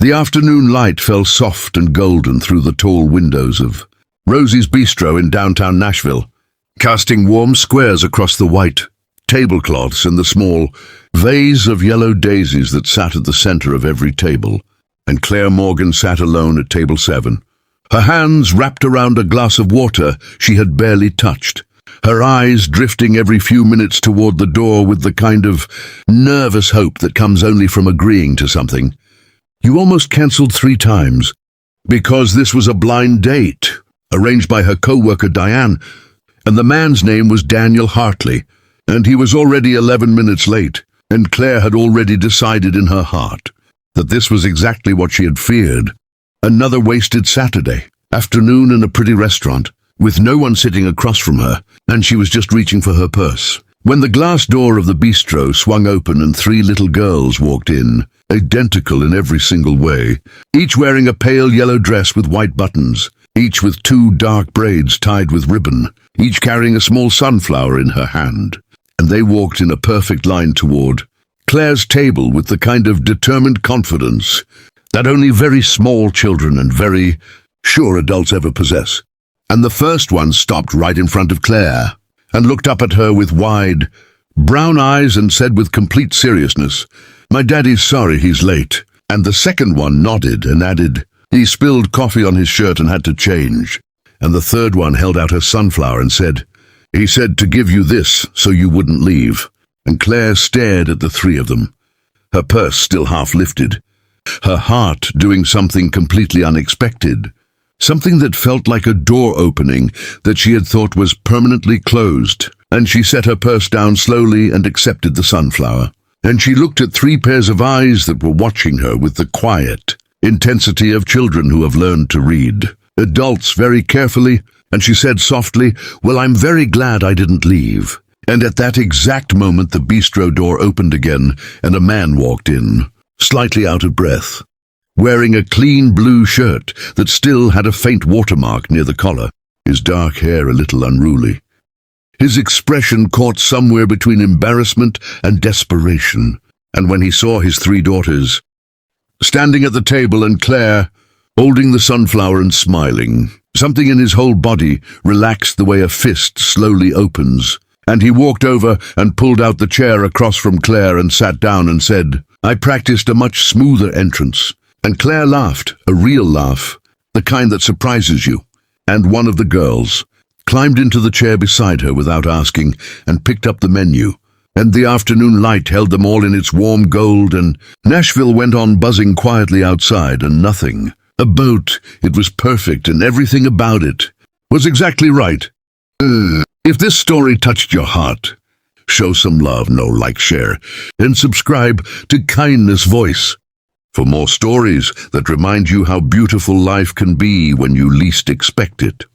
The afternoon light fell soft and golden through the tall windows of Rosie's Bistro in downtown Nashville, casting warm squares across the white tablecloths and the small vase of yellow daisies that sat at the center of every table. And Claire Morgan sat alone at table 7, her hands wrapped around a glass of water she had barely touched, her eyes drifting every few minutes toward the door with the kind of nervous hope that comes only from agreeing to something. You almost cancelled 3 times, because this was a blind date, arranged by her co-worker Diane, and the man's name was Daniel Hartley, and he was already 11 minutes late, and Claire had already decided in her heart that this was exactly what she had feared. Another wasted Saturday afternoon in a pretty restaurant, with no one sitting across from her, and she was just reaching for her purse, when the glass door of the bistro swung open and 3 little girls walked in, identical in every single way, each wearing a pale yellow dress with white buttons, each with 2 dark braids tied with ribbon, each carrying a small sunflower in her hand. And they walked in a perfect line toward Claire's table with the kind of determined confidence that only very small children and very sure adults ever possess. And the first one stopped right in front of Claire and looked up at her with wide, brown eyes and said with complete seriousness, "My daddy's sorry he's late." And the second one nodded and added, "He spilled coffee on his shirt and had to change." And the third one held out her sunflower and said, "He said to give you this so you wouldn't leave." And Claire stared at the 3 of them, her purse still half lifted, her heart doing something completely unexpected, something that felt like a door opening that she had thought was permanently closed. And she set her purse down slowly and accepted the sunflower. And she looked at 3 pairs of eyes that were watching her with the quiet intensity of children who have learned to read adults very carefully, and she said softly, "Well, I'm very glad I didn't leave." And at that exact moment the bistro door opened again, and a man walked in, slightly out of breath, wearing a clean blue shirt that still had a faint watermark near the collar, his dark hair a little unruly. His expression caught somewhere between embarrassment and desperation, and when he saw his 3 daughters standing at the table and Claire holding the sunflower and smiling, something in his whole body relaxed the way a fist slowly opens, and he walked over and pulled out the chair across from Claire and sat down and said, "I practiced a much smoother entrance." And Claire laughed, a real laugh, the kind that surprises you, and one of the girls climbed into the chair beside her without asking and picked up the menu, and the afternoon light held them all in its warm gold, and Nashville went on buzzing quietly outside, and nothing about it was perfect, and everything about it was exactly right. If this story touched your heart, show some love, like, share, and subscribe to Kindness Voice for more stories that remind you how beautiful life can be when you least expect it.